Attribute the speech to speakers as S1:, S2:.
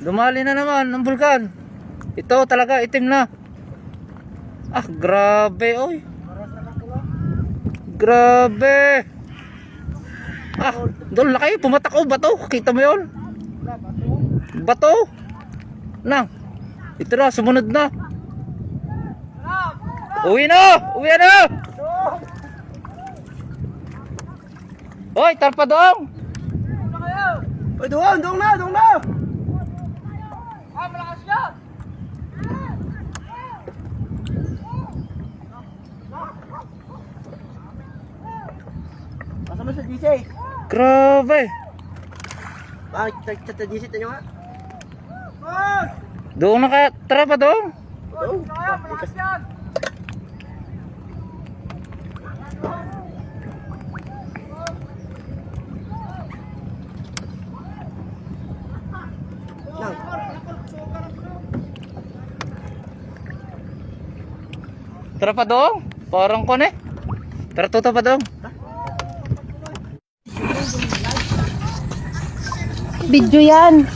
S1: Dumali na naman ang bulkan. Ito talaga itim na. Ah, grabe oy. Grabe. Ah, doon laki, pumatak oh, bato. Kita mo 'yon? Bato. Nang. Ito na, sumunod na. Uwi na! Uwi na! Hoy, tarpadong!
S2: Uy, doon na!
S3: Ah, malakas yan!
S2: Kasama sa GC.
S1: Grabe.
S2: Bakit sa GC tayo nga?
S1: Doon na kaya, tarpadong?
S2: Oo.
S3: Malakas yan!
S2: Nang.
S1: Tarpadong? Parang kon eh. Tara to padong.
S4: Video yan.